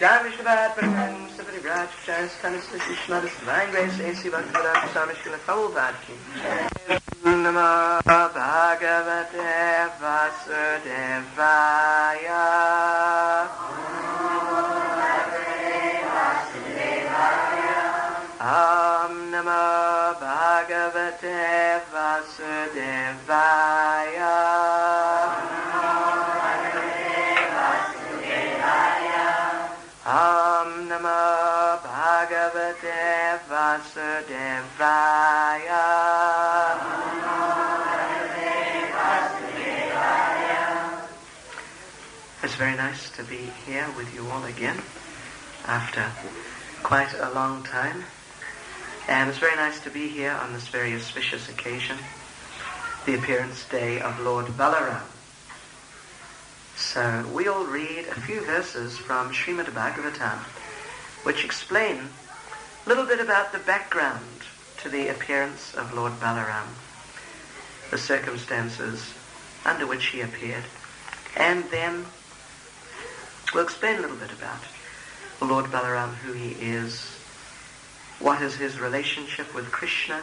God Vishnavat, Brahman, Sabari Braj, Chance, Tanis, Ishmael, Divine Grace, A.C. Bhaktivedanta Swami Srila Prabhupada Ki. Namo Bhagavate Vasudevaya. Om Namo Bhagavate Vasudevaya. Om Namo Bhagavate Vasudevaya. It's very nice to be here with you all again after quite a long time. And it's very nice to be here on this very auspicious occasion, the appearance day of Lord Balarama. So we'll read a few verses from Srimad Bhagavatam, which explain a little bit about the background to the appearance of Lord Balarama, the circumstances under which he appeared, and then we'll explain a little bit about Lord Balarama, who he is, what is his relationship with Krishna,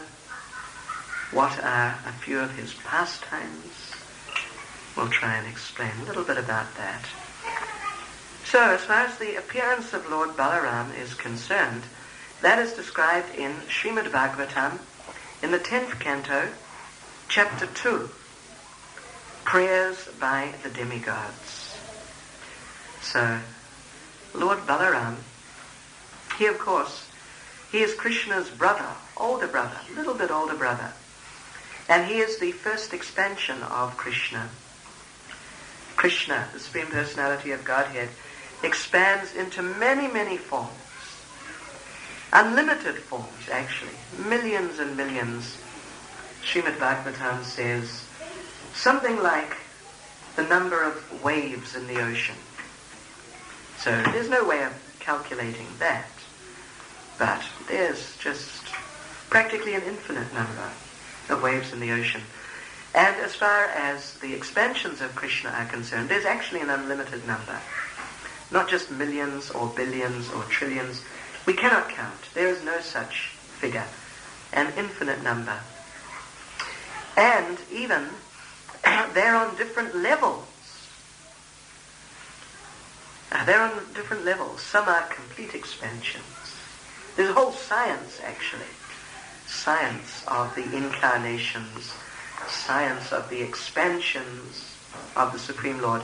what are a few of his pastimes. We'll try and explain a little bit about that. So, as far as the appearance of Lord Balarama is concerned, that is described in Srimad Bhagavatam, in the 10th canto, chapter 2, Prayers by the Demigods. So, Lord Balarama, he of course, he is Krishna's brother, older brother, little bit older brother. And he is the first expansion of Krishna. Krishna, the Supreme Personality of Godhead, expands into many, many forms. Unlimited forms, actually. Millions and millions. Srimad Bhagavatam says something like the number of waves in the ocean. So there's no way of calculating that. But there's just practically an infinite number of waves in the ocean. And as far as the expansions of Krishna are concerned, there's actually an unlimited number. Not just millions or billions or trillions. We cannot count. There is no such figure. An infinite number. And even they're on different levels. They're on different levels. Some are complete expansions. There's a whole science, actually. Science of the incarnations, science of the expansions of the Supreme Lord.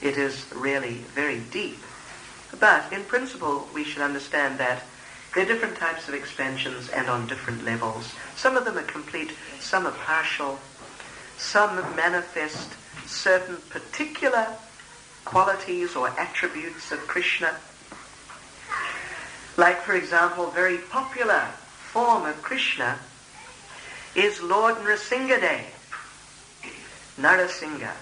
It is really very deep. But in principle, we should understand that there are different types of expansions and on different levels. Some of them are complete, some are partial. Some manifest certain particular qualities or attributes of Krishna. Like, for example, very popular form of Krishna is Lord Nrsingadev. Narasingha,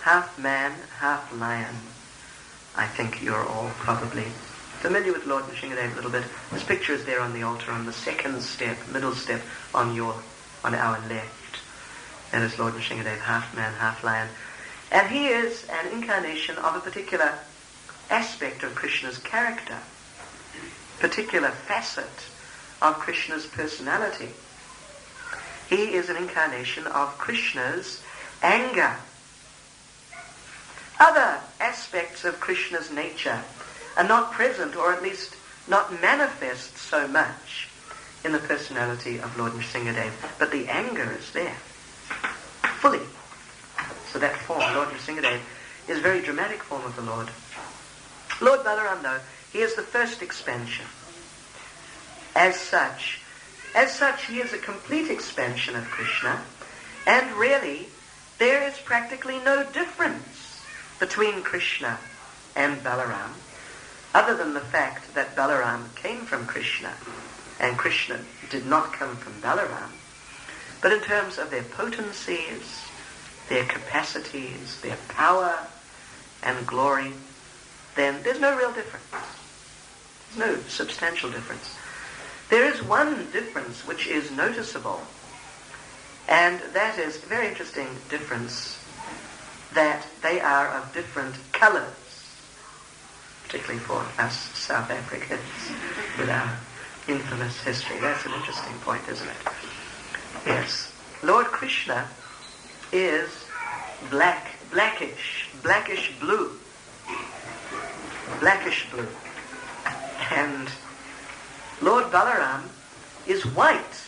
half man, half lion. I think you're all probably familiar with Lord Nrsingadev a little bit. This picture is there on the altar on the second step, middle step on our left. That is Lord Nrsingadev, half man, half lion. And he is an incarnation of a particular aspect of Krishna's character, particular facet of Krishna's personality. He is an incarnation of Krishna's anger. Other aspects of Krishna's nature are not present, or at least not manifest so much in the personality of Lord Nrsingadev, but the anger is there, fully. So that form, Lord Nrsingadev, is a very dramatic form of the Lord. Lord Balarama, though, he is the first expansion. As such, he is a complete expansion of Krishna, and really, there is practically no difference between Krishna and Balarama, other than the fact that Balarama came from Krishna, and Krishna did not come from Balarama. But in terms of their potencies, their capacities, their power and glory, then there's no real difference. There's no substantial difference. There is one difference which is noticeable, and that is a very interesting difference, that they are of different colors. particularly for us South Africans with our infamous history. That's an interesting point, isn't it? Yes. Lord Krishna is blackish blue. Blackish blue. And Lord Balaram is white.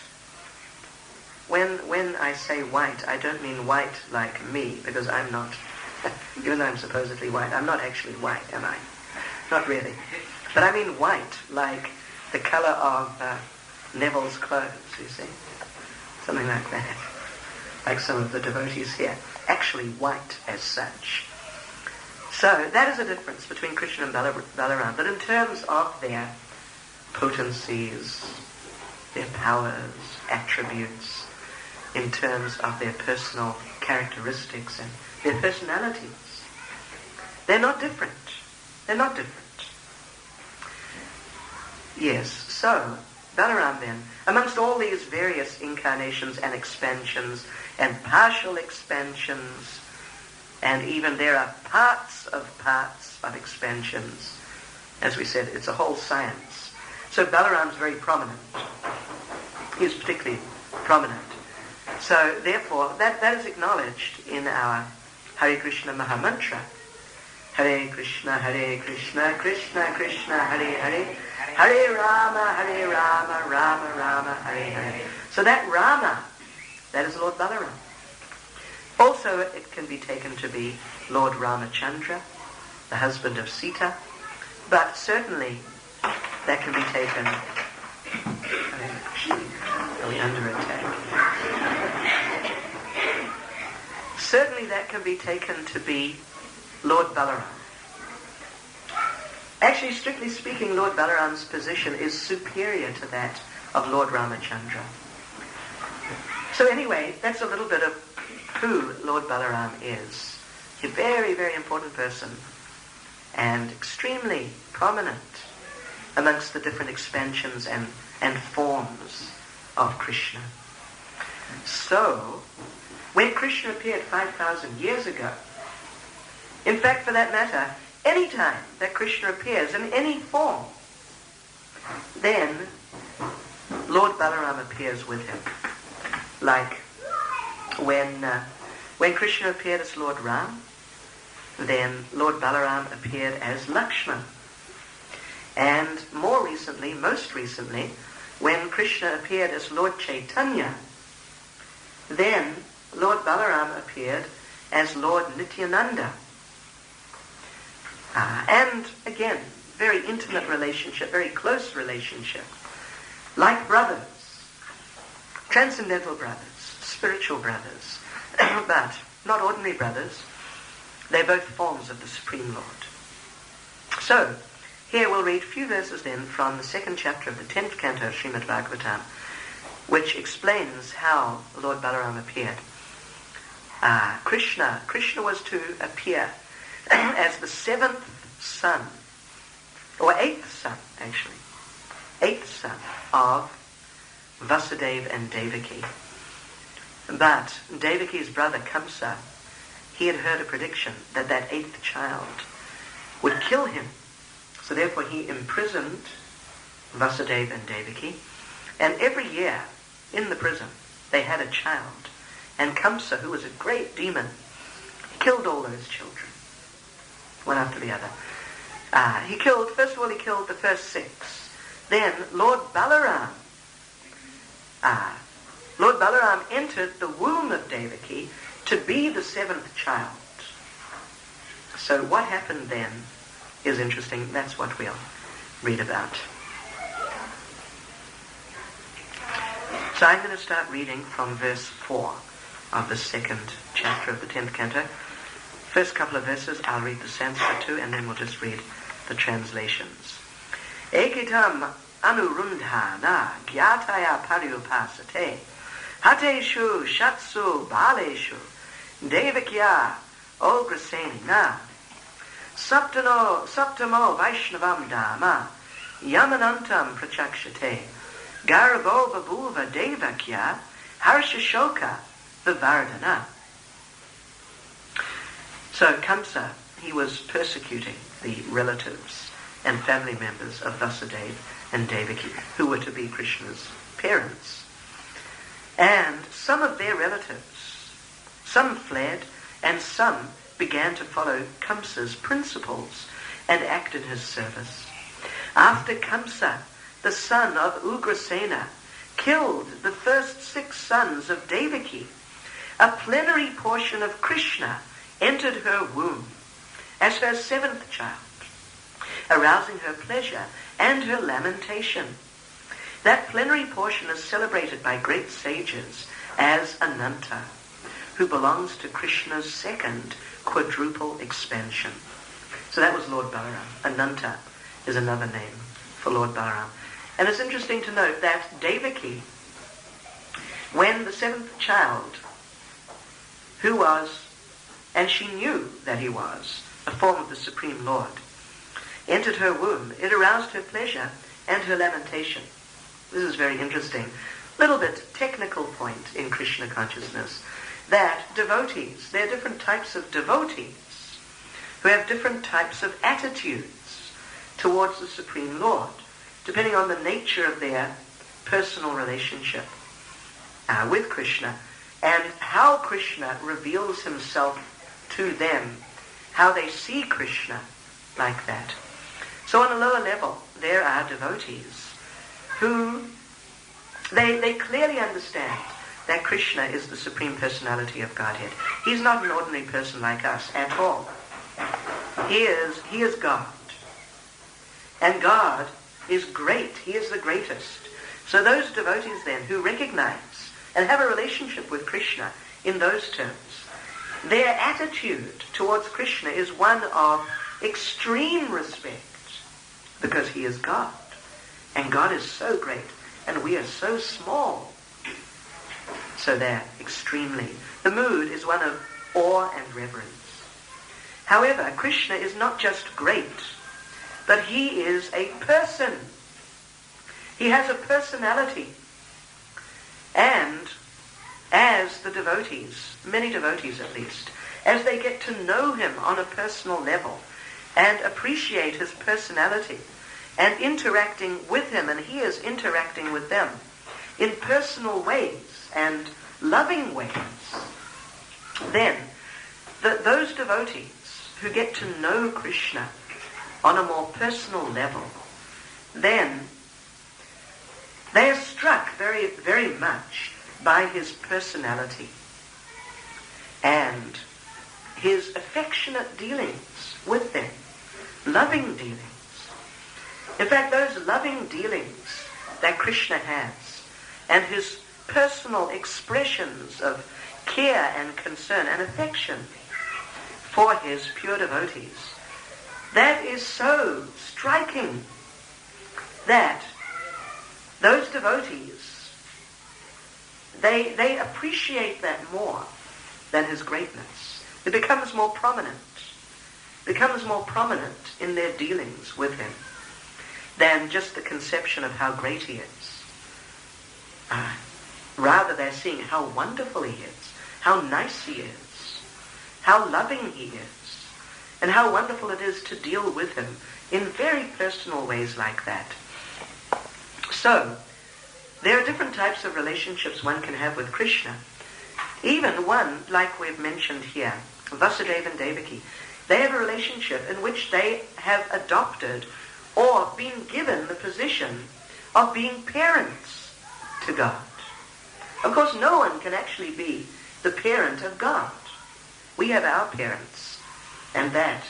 When I say white, I don't mean white like me, because I'm not, even though I'm supposedly white, I'm not actually white, am I? Not really. But I mean white, like the color of Neville's clothes, you see? Something like that. Like some of the devotees here. Actually white as such. So that is a difference between Krishna and Balaram. But in terms of their potencies, their powers, attributes, in terms of their personal characteristics and their personalities, they're not different. They're not different. Yes, so Balaram then, amongst all these various incarnations and expansions and partial expansions, and even there are parts of expansions, as we said, it's a whole science. So Balaram's very prominent. He's particularly prominent. So therefore, that is acknowledged in our Hare Krishna Mahamantra. Hare Krishna, Krishna Krishna, Hare Hare, Hare Rama, Rama Rama, Hare Hare. So that Rama, that is Lord Balaram. Also, it can be taken to be Lord Ramachandra, the husband of Sita, but certainly that can be taken... Are we under attack? Certainly that can be taken to be Lord Balaram. Actually, strictly speaking, Lord Balaram's position is superior to that of Lord Ramachandra. So anyway, that's a little bit of who Lord Balaram is. A very, very important person and extremely prominent amongst the different expansions and forms of Krishna. So, when Krishna appeared 5,000 years ago, in fact, for that matter, any time that Krishna appears in any form, then Lord Balaram appears with him. Like when Krishna appeared as Lord Ram, then Lord Balaram appeared as Lakshman. And more recently, most recently, when Krishna appeared as Lord Chaitanya, then Lord Balaram appeared as Lord Nityananda. And again, very intimate relationship, very close relationship. Like brothers, transcendental brothers, spiritual brothers, but not ordinary brothers. They're both forms of the Supreme Lord. So, here we'll read a few verses then from the second chapter of the 10th canto of Srimad Bhagavatam, which explains how Lord Balaram appeared. Krishna was to appear as the seventh son, or eighth son, actually. Eighth son of Vasudeva and Devaki. But Devaki's brother Kamsa, he had heard a prediction that that eighth child would kill him. So therefore he imprisoned Vasudeva and Devaki. And every year in the prison they had a child. And Kamsa, who was a great demon, killed all those children, one after the other. First of all, he killed the first 6. Then Lord Balaram entered the womb of Devaki to be the 7th child. So what happened then is interesting. That's what we'll read about. So I'm going to start reading from verse 4 of the second chapter of the 10th canto. First couple of verses, I'll read the Sanskrit too, and then we'll just read the translations. Ekitam anurundha na gyataya paryupasate hateshu shatsu baleshu devakya ograseni na saptamo vaishnavam dama yamanantam prachakshate garbo babuva devakya harshashoka vivardhana. So Kamsa he was persecuting the relatives and family members of Vasudeva and Devaki, who were to be Krishna's parents. And some of their relatives, some fled, and some began to follow Kamsa's principles and act in his service. After Kamsa, the son of Ugrasena, killed the first 6 sons of Devaki, a plenary portion of Krishna entered her womb as her 7th child, arousing her pleasure and her lamentation. That plenary portion is celebrated by great sages as Ananta, who belongs to Krishna's 2nd quadruple expansion. So that was Lord Balaram. Ananta is another name for Lord Balaram. And it's interesting to note that Devaki, when the 7th child, who was, and she knew that he was, a form of the Supreme Lord, entered her womb, it aroused her pleasure and her lamentation. This is very interesting. Little bit technical point in Krishna consciousness, that devotees, there are different types of devotees who have different types of attitudes towards the Supreme Lord, depending on the nature of their personal relationship with Krishna and how Krishna reveals himself to them, how they see Krishna like that. So on a lower level, there are devotees who, they clearly understand that Krishna is the Supreme Personality of Godhead. He's not an ordinary person like us at all. He is God. And God is great. He is the greatest. So those devotees then who recognize and have a relationship with Krishna in those terms, their attitude towards Krishna is one of extreme respect because he is God. And God is so great and we are so small. So they're extremely. The mood is one of awe and reverence. However, Krishna is not just great, but he is a person. He has a personality. And as the devotees, many devotees at least, as they get to know him on a personal level and appreciate his personality and interacting with him, and he is interacting with them in personal ways and loving ways, then those devotees who get to know Krishna on a more personal level, then they are struck very, very much by his personality and his affectionate dealings with them, loving dealings. In fact, those loving dealings that Krishna has and his personal expressions of care and concern and affection for his pure devotees, that is so striking that those devotees, they appreciate that more than his greatness. It becomes more prominent in their dealings with him than just the conception of how great he is. Rather, they're seeing how wonderful he is, how nice he is, how loving he is, and how wonderful it is to deal with him in very personal ways like that. So, there are different types of relationships one can have with Krishna. Even one, like we've mentioned here, Vasudeva and Devaki, they have a relationship in which they have adopted or been given the position of being parents to God. Of course, no one can actually be the parent of God. We have our parents, and that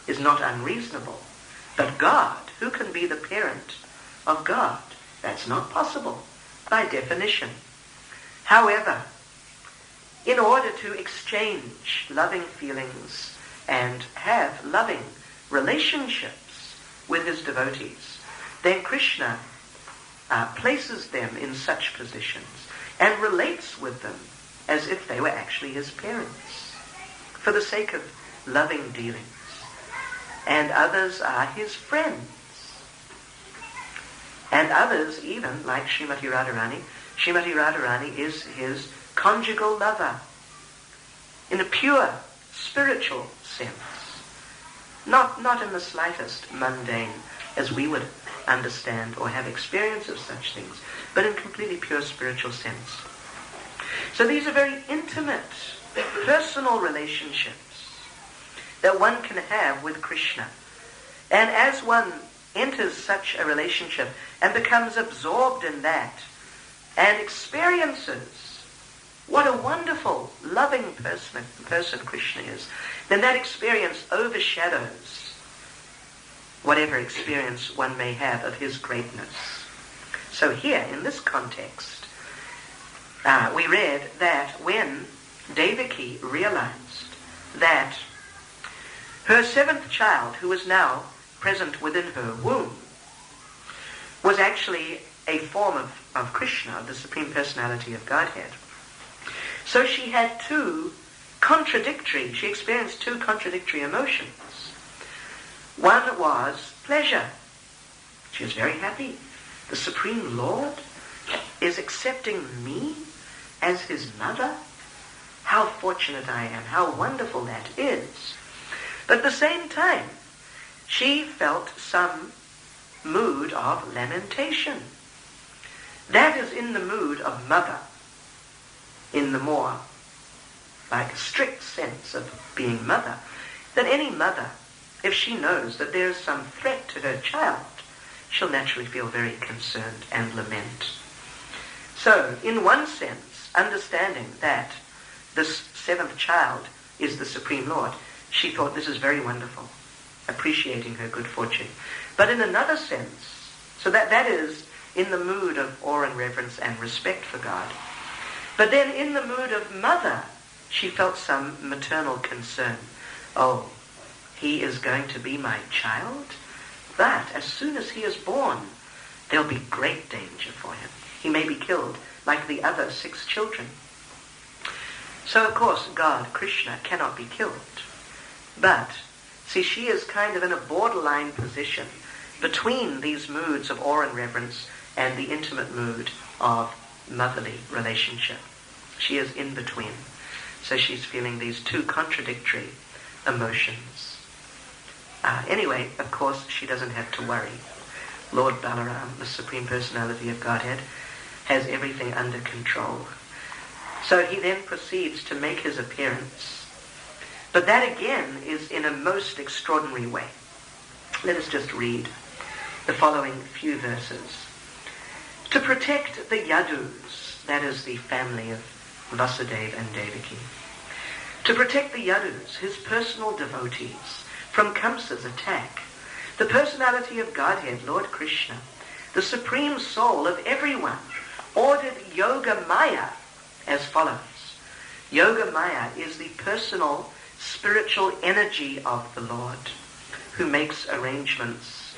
is not unreasonable. But God, who can be the parent of God? That's not possible by definition. However, in order to exchange loving feelings and have loving relationships with his devotees, then Krishna places them in such positions and relates with them as if they were actually his parents for the sake of loving dealings. And others are his friends. And others even, like Srimati Radharani, Srimati Radharani is his conjugal lover in a pure spiritual sense. Not in the slightest mundane, as we would understand or have experience of such things, but in completely pure spiritual sense. So these are very intimate, personal relationships that one can have with Krishna. And as one enters such a relationship and becomes absorbed in that and experiences what a wonderful, loving person Krishna is, then that experience overshadows whatever experience one may have of his greatness. So here, in this context, we read that when Devaki realized that her seventh child, who was now present within her womb, was actually a form of Krishna, the Supreme Personality of Godhead. So she experienced two contradictory emotions. One was pleasure. She was very happy. The Supreme Lord is accepting me as his mother. How fortunate I am. How wonderful that is. But at the same time, she felt some mood of lamentation. That is in the mood of mother, in the more like strict sense of being mother, that any mother, if she knows that there is some threat to her child, she'll naturally feel very concerned and lament. So, in one sense, understanding that this seventh child is the Supreme Lord, she thought this is very wonderful, appreciating her good fortune. But in another sense, so that is in the mood of awe and reverence and respect for God. But then in the mood of mother, she felt some maternal concern. Oh, he is going to be my child, but as soon as he is born, there'll be great danger for him. He may be killed like the other 6 children. So of course God, Krishna, cannot be killed. But, see, she is kind of in a borderline position between these moods of awe and reverence and the intimate mood of motherly relationship. She is in between. So she's feeling these two contradictory emotions. Anyway, of course, she doesn't have to worry. Lord Balarama, the Supreme Personality of Godhead, has everything under control. So he then proceeds to make his appearance. But that again is in a most extraordinary way. Let us just read the following few verses. To protect the Yadus, that is the family of Vasudeva and Devaki, to protect the Yadus, his personal devotees, from Kamsa's attack, the personality of Godhead, Lord Krishna, the supreme soul of everyone, ordered Yoga Maya as follows. Yoga Maya is the personal spiritual energy of the Lord, who makes arrangements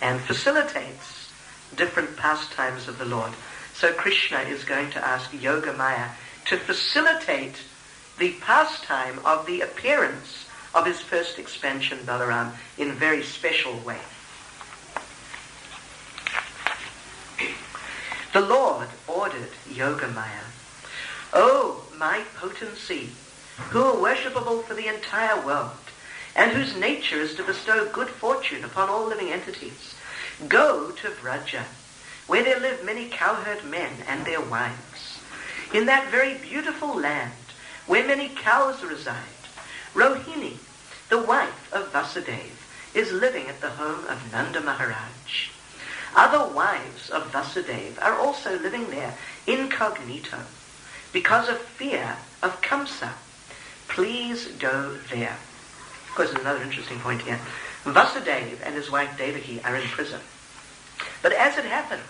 and facilitates different pastimes of the Lord. So Krishna is going to ask Yoga Maya to facilitate the pastime of the appearance of his first expansion, Balaram, in a very special way. The Lord ordered Yoga Maya, "O my potency, who are worshipable for the entire world, and whose nature is to bestow good fortune upon all living entities, go to Vraja, where there live many cowherd men and their wives. In that very beautiful land, where many cows reside, Rohini, the wife of Vasudeva, is living at the home of Nanda Maharaj. Other wives of Vasudeva are also living there incognito, because of fear of Kamsa. Please go there." Of course, there's another interesting point here. Vasudeva and his wife Devaki are in prison. But as it happens,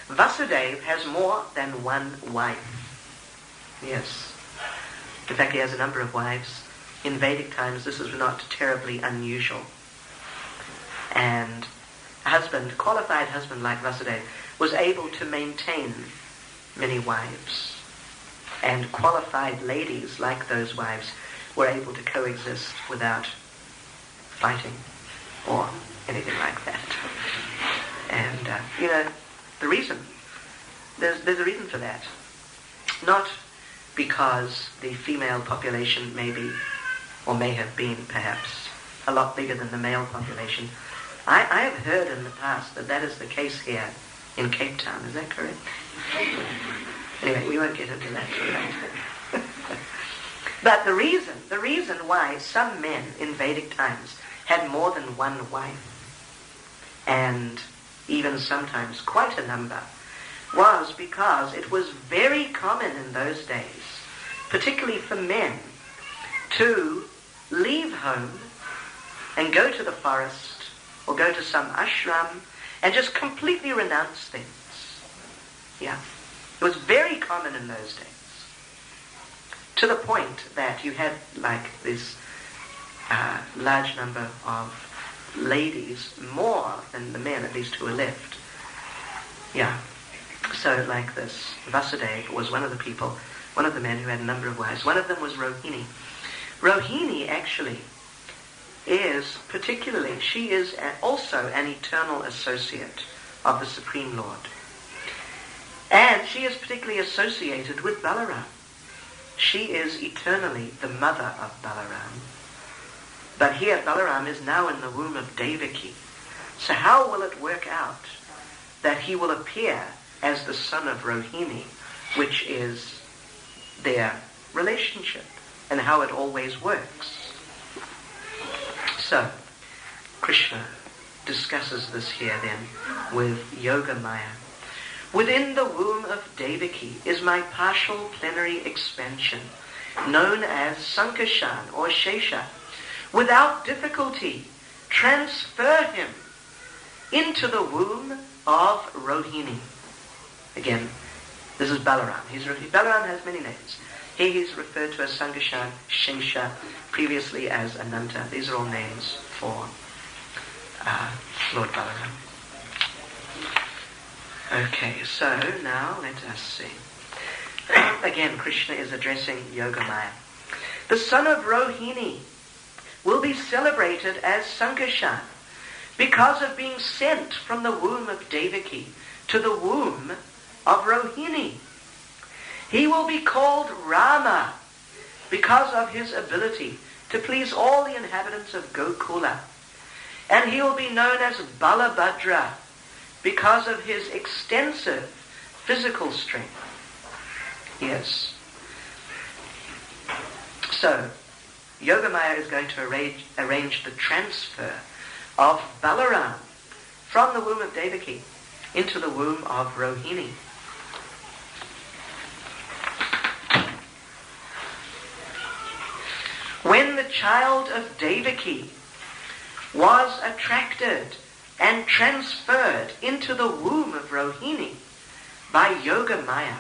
Vasudeva has more than one wife. Yes. In fact, he has a number of wives. In Vedic times, this is not terribly unusual. And a husband, qualified husband like Vasudeva, was able to maintain many wives. And qualified ladies like those wives were able to coexist without fighting or anything like that. And, the reason, there's a reason for that. Not because the female population may be, or may have been perhaps, a lot bigger than the male population. I have heard in the past that is the case here in Cape Town. Is that correct? Anyway, we won't get into that tonight. But the reason why some men in Vedic times had more than one wife, and even sometimes quite a number, was because it was very common in those days, particularly for men, to leave home and go to the forest or go to some ashram and just completely renounce things. Yeah. It was very common in those days. To the point that you had like this large number of ladies, more than the men at least, who were left. Yeah. So like this, Vasudeva was one of the people, one of the men who had a number of wives. One of them was Rohini. Rohini actually is particularly, she is also an eternal associate of the Supreme Lord. And she is particularly associated with Balarama. She is eternally the mother of Balarama. But here Balarama is now in the womb of Devaki. So how will it work out that he will appear as the son of Rohini, which is their relationship, and how it always works? So, Krishna discusses this here then with Yogamaya. Within the womb of Devaki is my partial plenary expansion, known as Sankashan or Shesha. Without difficulty, transfer him into the womb of Rohini. Again, this is Balarama. Balarama has many names. Here he's referred to as Sankashan, Shesha, previously as Ananta. These are all names for Lord Balarama. Okay, so now let us see. Again, Krishna is addressing Yogamaya. The son of Rohini will be celebrated as Sankashan because of being sent from the womb of Devaki to the womb of Rohini. He will be called Rama because of his ability to please all the inhabitants of Gokula. And he will be known as Balabhadra because of his extensive physical strength. Yes. So, Yogamaya is going to arrange the transfer of Balarama from the womb of Devaki into the womb of Rohini. When the child of Devaki was attracted and transferred into the womb of Rohini by Yogamaya,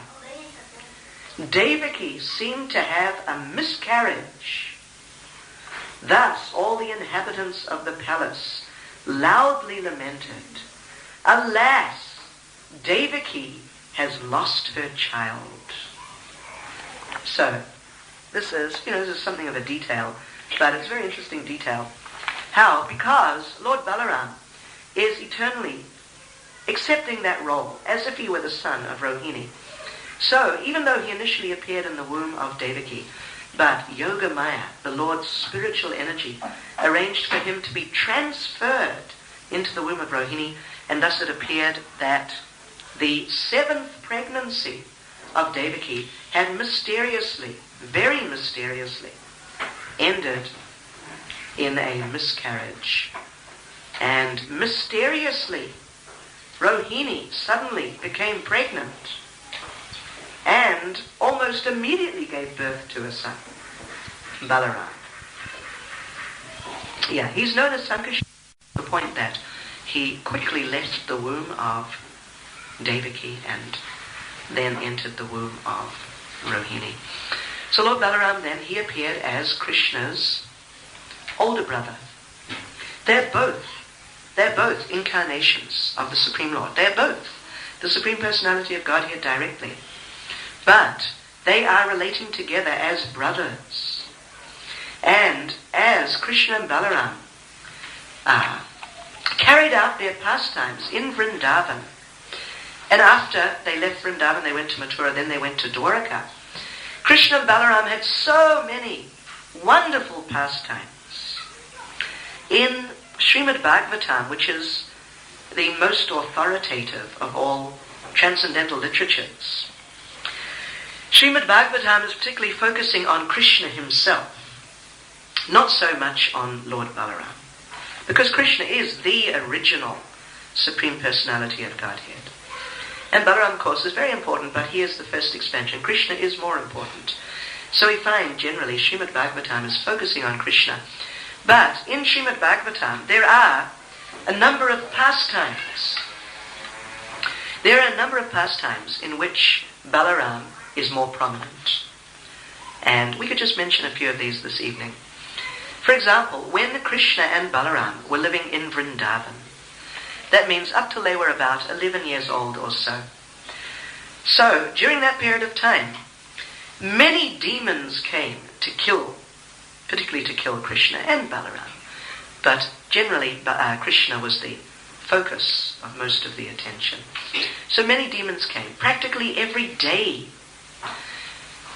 Devaki seemed to have a miscarriage. Thus all the inhabitants of the palace loudly lamented, "Alas, Devaki has lost her child." So, this is something of a detail, but it's a very interesting detail. How? Because Lord Balarama is eternally accepting that role as if he were the son of Rohini. So, even though he initially appeared in the womb of Devaki, but Yogamaya, the Lord's spiritual energy, arranged for him to be transferred into the womb of Rohini, and thus it appeared that the 7th pregnancy of Devaki had mysteriously, very mysteriously, ended in a miscarriage. And mysteriously, Rohini suddenly became pregnant and almost immediately gave birth to a son, Balarama. Yeah, he's known as Sankashan, to the point that he quickly left the womb of Devaki and then entered the womb of Rohini. So Lord Balarama then, he appeared as Krishna's older brother. They're both incarnations of the Supreme Lord. They're both the Supreme Personality of Godhead directly. But they are relating together as brothers. And as Krishna and Balarama carried out their pastimes in Vrindavan, and after they left Vrindavan, they went to Mathura, then they went to Dwaraka. Krishna and Balarama had so many wonderful pastimes. In Srimad Bhagavatam, which is the most authoritative of all transcendental literatures, Srimad Bhagavatam is particularly focusing on Krishna himself, not so much on Lord Balaram, because Krishna is the original Supreme Personality of Godhead. And Balaram, of course, is very important, but he is the first expansion. Krishna is more important. So we find generally Srimad Bhagavatam is focusing on Krishna. But in Srimad Bhagavatam, there are a number of pastimes. There are a number of pastimes in which Balaram is more prominent. And we could just mention a few of these this evening. For example, when Krishna and Balaram were living in Vrindavan, that means up till they were about 11 years old or so. So, during that period of time, many demons came to kill, particularly to kill Krishna and Balaram. But generally, Krishna was the focus of most of the attention. So many demons came, practically every day.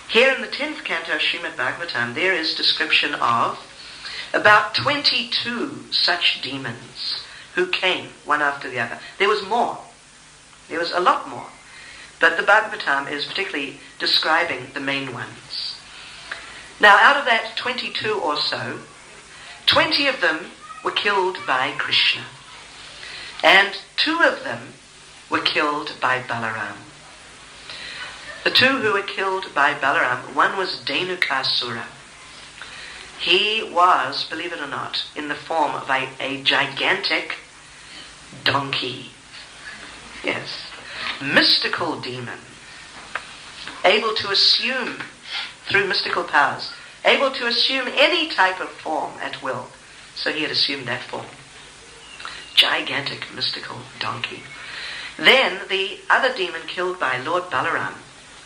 Here in the 10th canto of Srimad Bhagavatam, there is description of about 22 such demons who came one after the other. There was more. There was a lot more. But the Bhagavatam is particularly describing the main ones. Now, out of that 22 or so, 20 of them were killed by Krishna. And 2 of them were killed by Balaram. The 2 who were killed by Balaram, one was Dhenukasura. He was, believe it or not, in the form of a gigantic donkey. Yes. Mystical demon. Able to assume, through mystical powers, able to assume any type of form at will. So he had assumed that form. Gigantic mystical donkey. Then the other demon killed by Lord Balaram,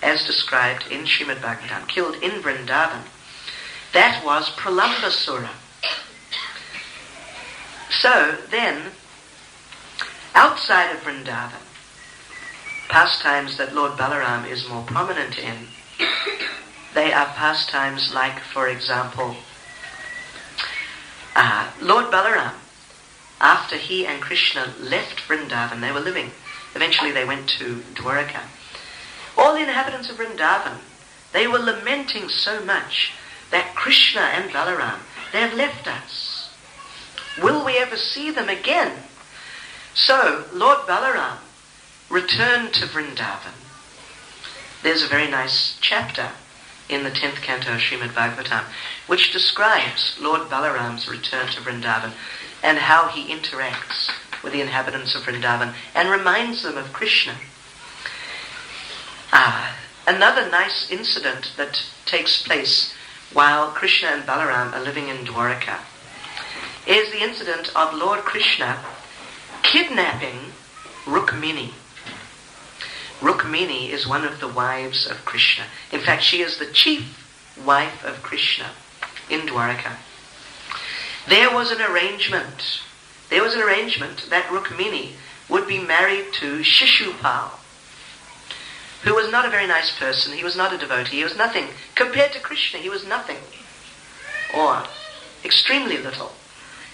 as described in Srimad Bhagavatam, killed in Vrindavan, that was Pralambasura. So then, outside of Vrindavan, pastimes that Lord Balaram is more prominent in, they are pastimes like, for example, Lord Balaram, after he and Krishna left Vrindavan, they were living. Eventually they went to Dwaraka. All the inhabitants of Vrindavan, they were lamenting so much that Krishna and Balaram, they have left us. Will we ever see them again? So Lord Balaram returned to Vrindavan. There's a very nice chapter in the 10th canto of Srimad Bhagavatam which describes Lord Balaram's return to Vrindavan and how he interacts with the inhabitants of Vrindavan and reminds them of Krishna. Another nice incident that takes place while Krishna and Balaram are living in Dwaraka is the incident of Lord Krishna kidnapping Rukmini. Rukmini is one of the wives of Krishna. In fact, she is the chief wife of Krishna in Dwaraka. There was an arrangement that Rukmini would be married to Shishupal, who was not a very nice person. He was not a devotee. He was nothing. Compared to Krishna, he was nothing. Or extremely little.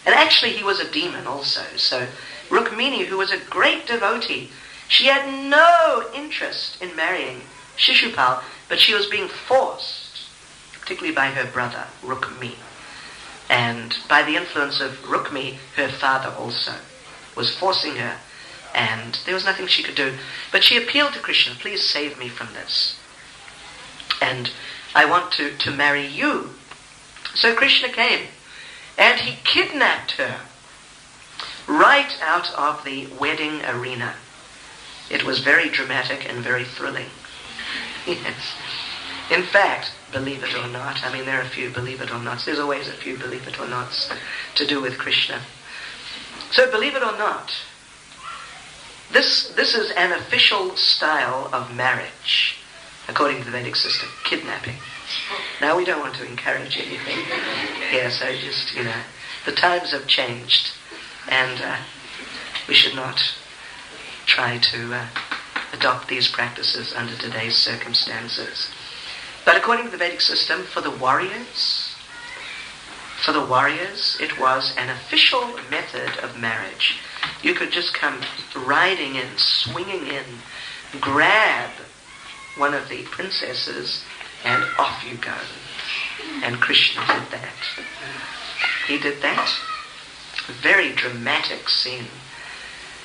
And actually he was a demon also. So Rukmini, who was a great devotee, she had no interest in marrying Shishupal, but she was being forced, particularly by her brother, Rukmi. And by the influence of Rukmi, her father also was forcing her. And there was nothing she could do. But she appealed to Krishna, please save me from this. And I want to marry you. So Krishna came, and he kidnapped her right out of the wedding arena. It was very dramatic and very thrilling. Yes. In fact, believe it or not, there are a few believe it or nots. There's always a few believe it or nots to do with Krishna. So believe it or not, this is an official style of marriage, according to the Vedic system, kidnapping. Now we don't want to encourage anything. Yeah, so just, the times have changed, and we should not try to adopt these practices under today's circumstances. But according to the Vedic system, for the warriors, For the warriors, it was an official method of marriage. You could just come riding in, swinging in, grab one of the princesses, and off you go. And Krishna did that. He did that. A very dramatic scene.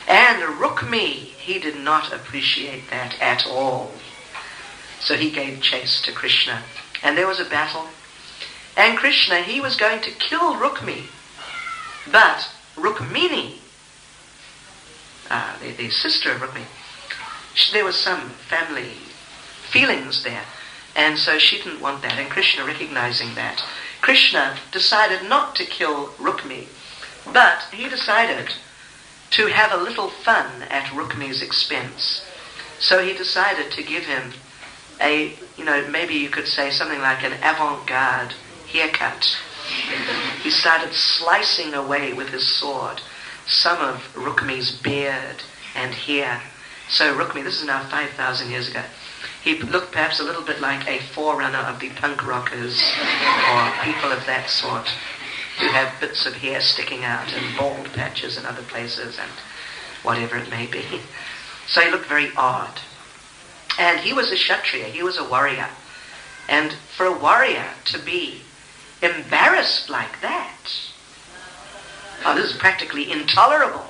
And Rukmi, he did not appreciate that at all. So he gave chase to Krishna. And there was a battle. And Krishna, he was going to kill Rukmi. But Rukmini, the sister of Rukmi, there was some family feelings there. And so she didn't want that. And Krishna, recognizing that, Krishna decided not to kill Rukmi. But he decided to have a little fun at Rukmi's expense. So he decided to give him a, maybe you could say something like an avant-garde haircut. He started slicing away with his sword some of Rukmi's beard and hair. So Rukmi, this is now 5,000 years ago, he looked perhaps a little bit like a forerunner of the punk rockers or people of that sort who have bits of hair sticking out and bald patches in other places and whatever it may be. So he looked very odd. And he was a Kshatriya, he was a warrior. And for a warrior to be embarrassed like that, this is practically intolerable.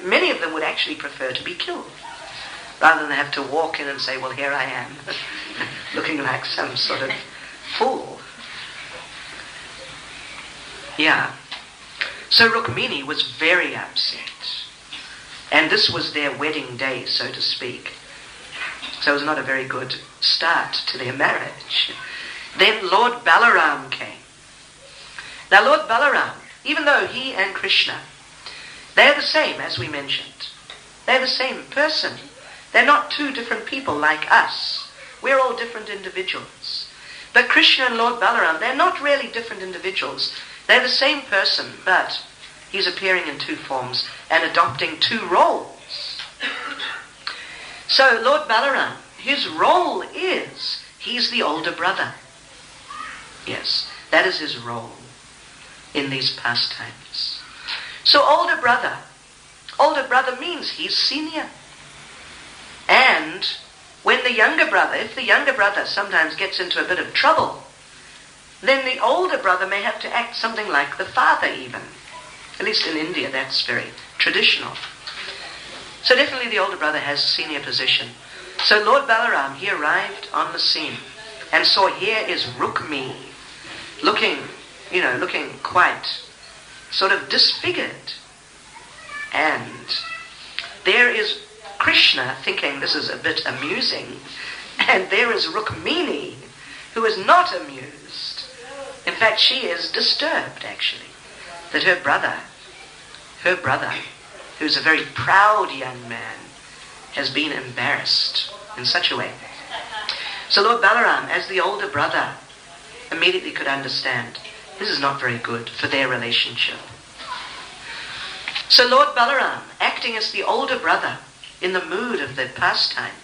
Many of them would actually prefer to be killed, rather than have to walk in and say, well, here I am, looking like some sort of fool. Yeah. So Rukmini was very upset. And this was their wedding day, so to speak. So it was not a very good start to their marriage. Then Lord Balaram came. Now Lord Balaram, even though he and Krishna, they're the same, as we mentioned. They're the same person. They're not two different people like us. We're all different individuals. But Krishna and Lord Balaram, they're not really different individuals. They're the same person, but he's appearing in two forms and adopting two roles. So Lord Balaram, his role is, he's the older brother. Yes, that is his role in these pastimes. So older brother means he's senior. And when the younger brother, if the younger brother sometimes gets into a bit of trouble, then the older brother may have to act something like the father even. At least in India, that's very traditional. So definitely the older brother has a senior position. So Lord Balaram, he arrived on the scene and saw here is Rukmi, looking quite sort of disfigured. And there is Krishna thinking this is a bit amusing. And there is Rukmini, who is not amused. In fact, she is disturbed, actually, that her brother, who's a very proud young man, has been embarrassed in such a way. So Lord Balaram, as the older brother, immediately could understand this is not very good for their relationship. So Lord Balaram, acting as the older brother, in the mood of the pastime,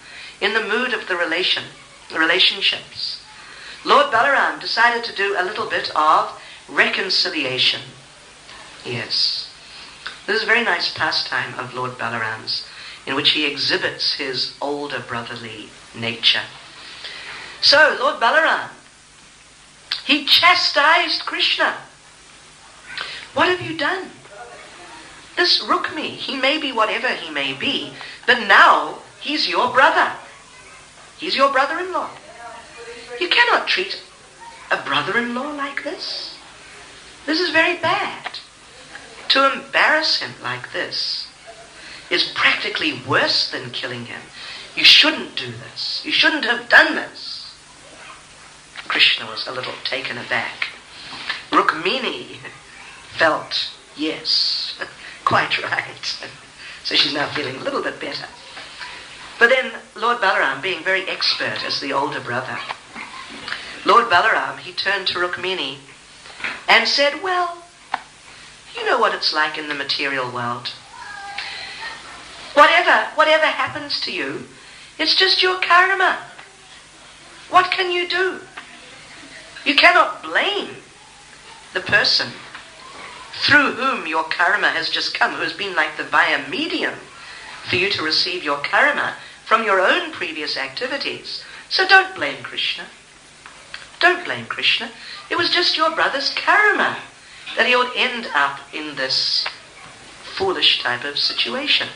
in the mood of the relationships, Lord Balaram decided to do a little bit of reconciliation. Yes. This is a very nice pastime of Lord Balaram's, in which he exhibits his older brotherly nature. So, Lord Balaram, he chastised Krishna. What have you done? This Rukmi, he may be whatever he may be, but now he's your brother. He's your brother-in-law. You cannot treat a brother-in-law like this. This is very bad. To embarrass him like this is practically worse than killing him. You shouldn't do this. You shouldn't have done this. Krishna was a little taken aback. Rukmini felt, yes, quite right. So she's now feeling a little bit better. But then Lord Balaram, being very expert as the older brother, Lord Balaram, he turned to Rukmini and said, well, you know what it's like in the material world. Whatever happens to you, it's just your karma. What can you do? You cannot blame the person through whom your karma has just come, who has been like the via medium for you to receive your karma from your own previous activities. So don't blame Krishna. Don't blame Krishna. It was just your brother's karma that he would end up in this foolish type of situation.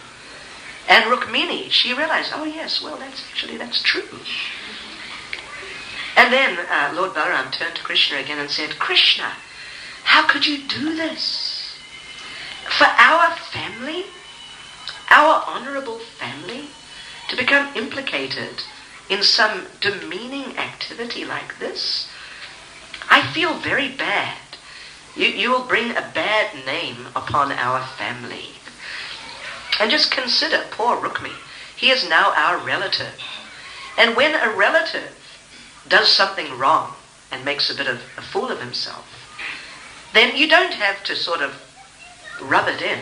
And Rukmini, she realized, oh yes, well that's true. And then Lord Balaram turned to Krishna again and said, Krishna, how could you do this? For our family, our honorable family, to become implicated in some demeaning activity like this? I feel very bad. You will bring a bad name upon our family. And just consider poor Rukmi. He is now our relative. And when a relative does something wrong and makes a bit of a fool of himself, then you don't have to sort of rub it in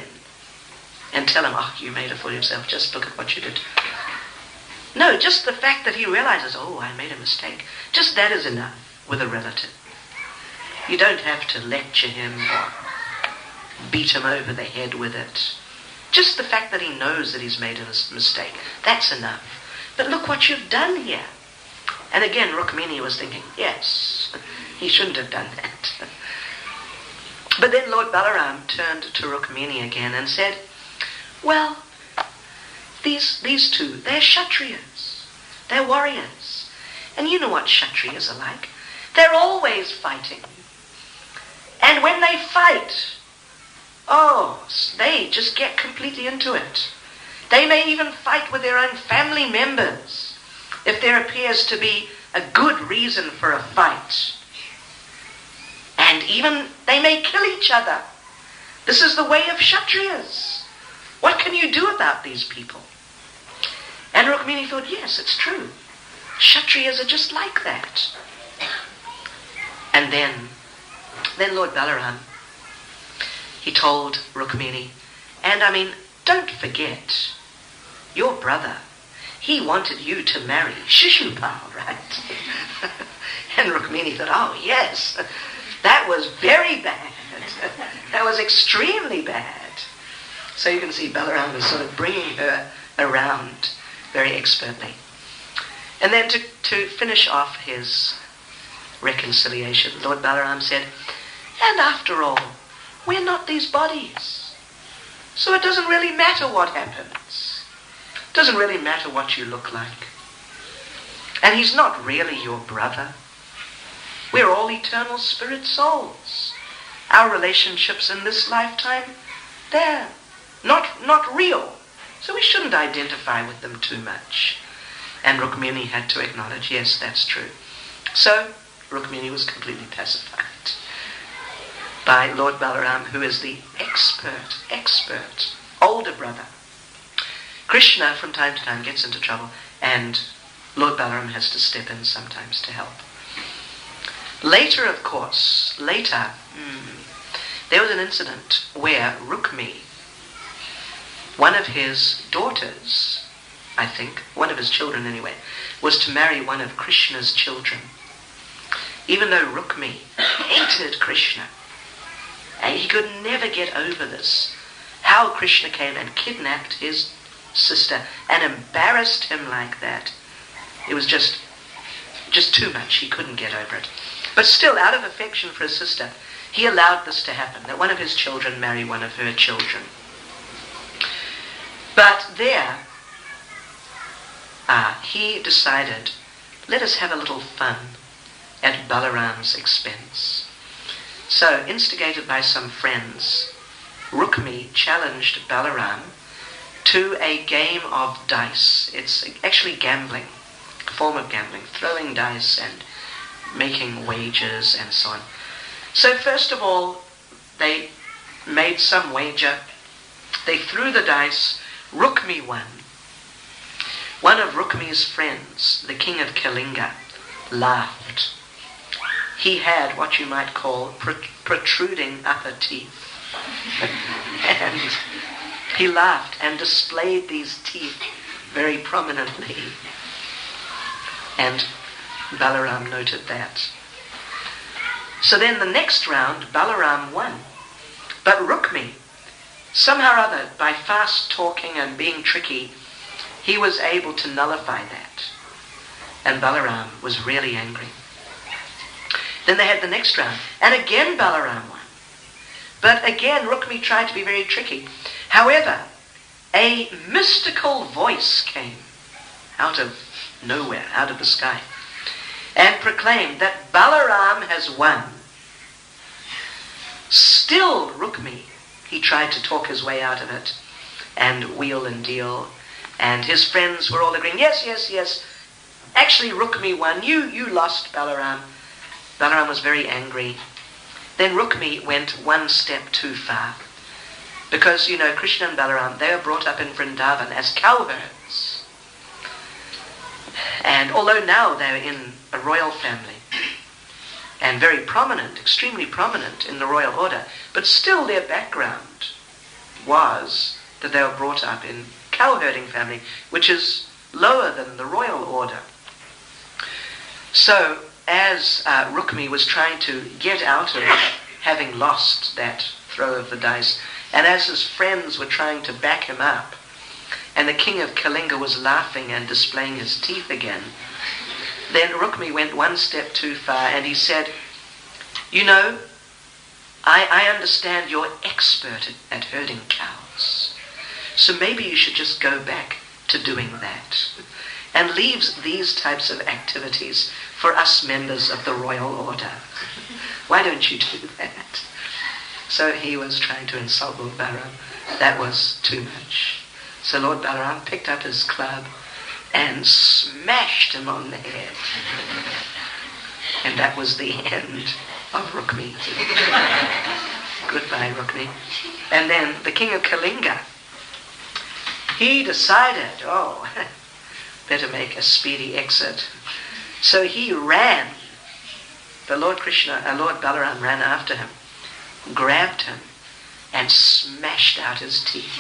and tell him, oh, you made a fool of yourself, just look at what you did. No, just the fact that he realizes, oh, I made a mistake, just that is enough with a relative. You don't have to lecture him or beat him over the head with it. Just the fact that he knows that he's made a mistake, that's enough. But look what you've done here. And again, Rukmini was thinking, yes, he shouldn't have done that. But then Lord Balaram turned to Rukmini again and said, well, these two, they're Kshatriyas. They're warriors. And you know what Kshatriyas are like. They're always fighting. And when they fight, oh, they just get completely into it. They may even fight with their own family members if there appears to be a good reason for a fight. And even they may kill each other. This is the way of Kshatriyas. What can you do about these people? And Rukmini thought, yes, it's true. Kshatriyas are just like that. And then Lord Balaram, he told Rukmini, and I mean, don't forget, your brother, he wanted you to marry Shishupal, right? And Rukmini thought, oh yes, that was very bad. That was extremely bad. So you can see Balaram was sort of bringing her around very expertly. And then to finish off his reconciliation, Lord Balaram said, and after all, we're not these bodies. So it doesn't really matter what happens. It doesn't really matter what you look like. And he's not really your brother. We're all eternal spirit souls. Our relationships in this lifetime, they're not real. So we shouldn't identify with them too much. And Rukmini had to acknowledge, yes, that's true. So Rukmini was completely pacified by Lord Balaram, who is the expert, older brother. Krishna from time to time gets into trouble, and Lord Balaram has to step in sometimes to help. Later, of course, there was an incident where Rukmi, one of his daughters, I think, one of his children anyway, was to marry one of Krishna's children. Even though Rukmi hated Krishna, and he could never get over this, how Krishna came and kidnapped his sister and embarrassed him like that. It was just too much. He couldn't get over it. But still, out of affection for his sister, he allowed this to happen, that one of his children marry one of her children. But there, he decided, let us have a little fun at Balaram's expense. So, instigated by some friends, Rukmi challenged Balaram to a game of dice. It's actually gambling, a form of gambling, throwing dice and making wagers and so on. So first of all, they made some wager. They threw the dice. Rukmi won. One of Rukmi's friends, the king of Kalinga, laughed. He had what you might call protruding upper teeth. And he laughed and displayed these teeth very prominently. And Balaram noted that. So then the next round, Balaram won. But Rukmi, somehow or other, by fast talking and being tricky, he was able to nullify that. And Balaram was really angry. Then they had the next round, and again Balaram won. But again, Rukmi tried to be very tricky. However, a mystical voice came out of nowhere, out of the sky, and proclaimed that Balaram has won. Still, Rukmi, he tried to talk his way out of it and wheel and deal. And his friends were all agreeing, yes. Actually, Rukmi won. You lost, Balaram. Balaram was very angry. Then Rukmi went one step too far. Because, Krishna and Balaram, they were brought up in Vrindavan as cowherds. And although now they're in a royal family, and very prominent, extremely prominent in the royal order, but still their background was that they were brought up in cowherding family, which is lower than the royal order. So, as Rukmi was trying to get out of having lost that throw of the dice, and as his friends were trying to back him up, and the king of Kalinga was laughing and displaying his teeth again, then Rukmi went one step too far, and he said, I understand you're expert at herding cows, so maybe you should just go back to doing that, and leaves these types of activities for us members of the royal order. Why don't you do that? So he was trying to insult Lord Balaram. That was too much. So Lord Balaram picked up his club and smashed him on the head. And that was the end of Rukmi. Goodbye, Rukmi. And then the king of Kalinga, he decided, better make a speedy exit. So he ran. The Lord Balaram ran after him, grabbed him, and smashed out his teeth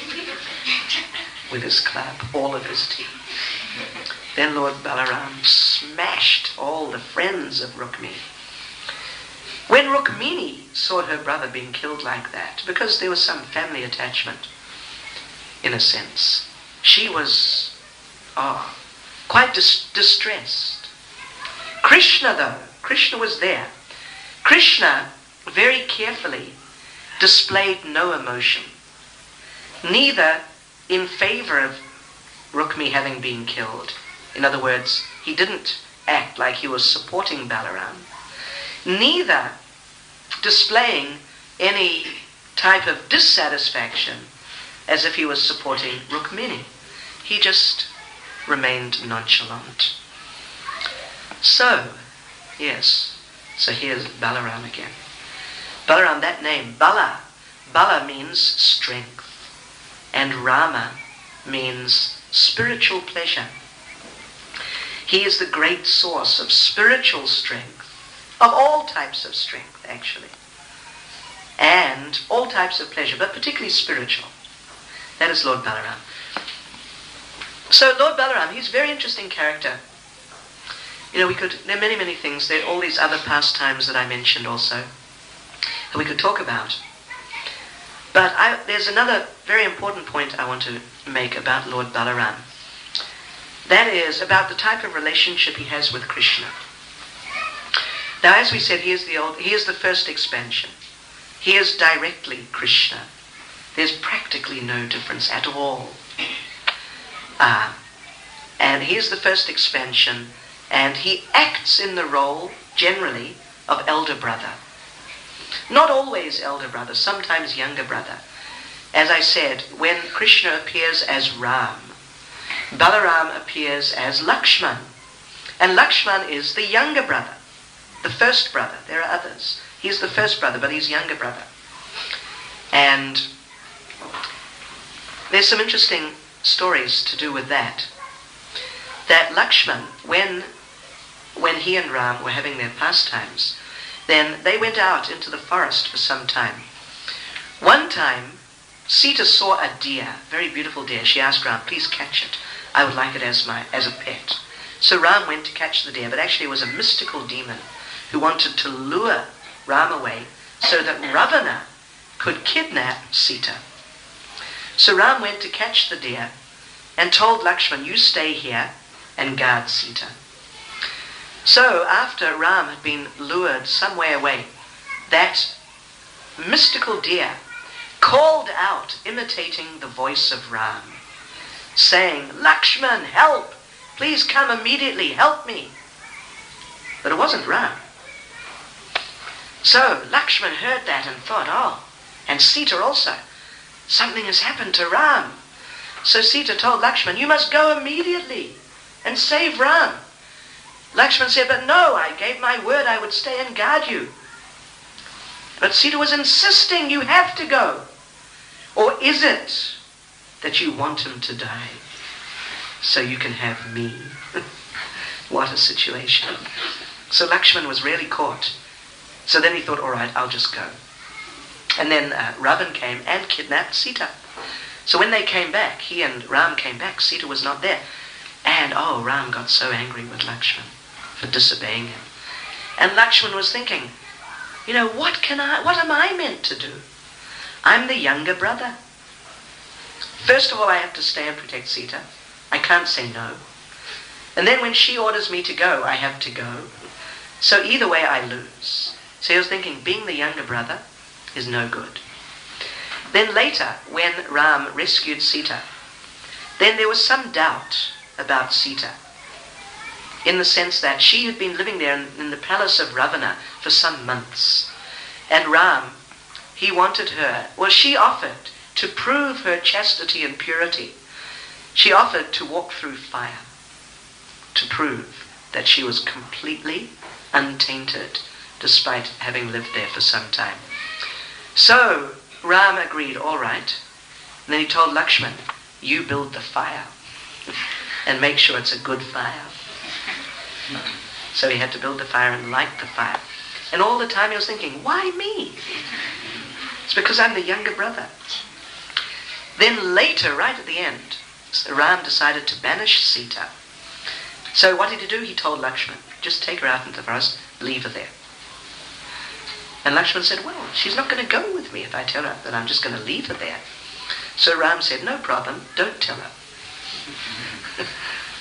with his club, all of his teeth. Then Lord Balaram smashed all the friends of Rukmi. When Rukmini saw her brother being killed like that, because there was some family attachment, in a sense, she was quite distressed. Krishna was there. Krishna very carefully displayed no emotion, neither in favor of Rukmi having been killed. In other words, he didn't act like he was supporting Balaram, neither displaying any type of dissatisfaction as if he was supporting Rukmini. He just remained nonchalant. So here's Balaram again. Balaram, that name, Bala means strength, and Rama means spiritual pleasure. He is the great source of spiritual strength, of all types of strength, actually, and all types of pleasure, but particularly spiritual. That is Lord Balaram. So Lord Balaram, he's a very interesting character. There are many things. There are all these other pastimes that I mentioned also that we could talk about. But there's another very important point I want to make about Lord Balaram. That is about the type of relationship he has with Krishna. Now, as we said, he is the first expansion. He is directly Krishna. There's practically no difference at all. And he is the first expansion, and he acts in the role, generally, of elder brother. Not always elder brother, sometimes younger brother. As I said, when Krishna appears as Ram, Balaram appears as Lakshman. And Lakshman is the younger brother, the first brother. There are others. He's the first brother, but he's younger brother. And there's some interesting stories to do with that. That Lakshman, when he and Ram were having their pastimes, then they went out into the forest for some time. One time, Sita saw a deer, very beautiful deer. She asked Ram, please catch it. I would like it as a pet. So Ram went to catch the deer, but actually it was a mystical demon who wanted to lure Ram away so that Ravana could kidnap Sita. So Ram went to catch the deer and told Lakshman, you stay here and guard Sita. So after Ram had been lured some way away, that mystical deer called out, imitating the voice of Ram, saying, Lakshman, help! Please come immediately, help me. But it wasn't Ram. So Lakshman heard that and thought, oh, and Sita also, something has happened to Ram. So Sita told Lakshman, you must go immediately and save Ram. Lakshman said, but no, I gave my word I would stay and guard you. But Sita was insisting, you have to go. Or is it that you want him to die so you can have me? What a situation. So Lakshman was really caught. So then he thought, all right, I'll just go. And then Ravan came and kidnapped Sita. So when they came back, he and Ram came back, Sita was not there. And Ram got so angry with Lakshman for disobeying him. And Lakshman was thinking, what am I meant to do? I'm the younger brother. First of all, I have to stay and protect Sita. I can't say no. And then when she orders me to go, I have to go. So either way, I lose. So he was thinking, being the younger brother is no good. Then later, when Ram rescued Sita, then there was some doubt about Sita, in the sense that she had been living there in the palace of Ravana for some months. And Ram, he wanted her, she offered to prove her chastity and purity. She offered to walk through fire to prove that she was completely untainted, despite having lived there for some time. So Ram agreed, all right. And then he told Lakshman, you build the fire and make sure it's a good fire. So he had to build the fire and light the fire. And all the time he was thinking, why me? It's because I'm the younger brother. Then later, right at the end, Ram decided to banish Sita. So what did he do? He told Lakshman, just take her out into the forest, leave her there. And Lakshman said, well, she's not going to go with me if I tell her that I'm just going to leave her there. So Ram said, no problem, don't tell her.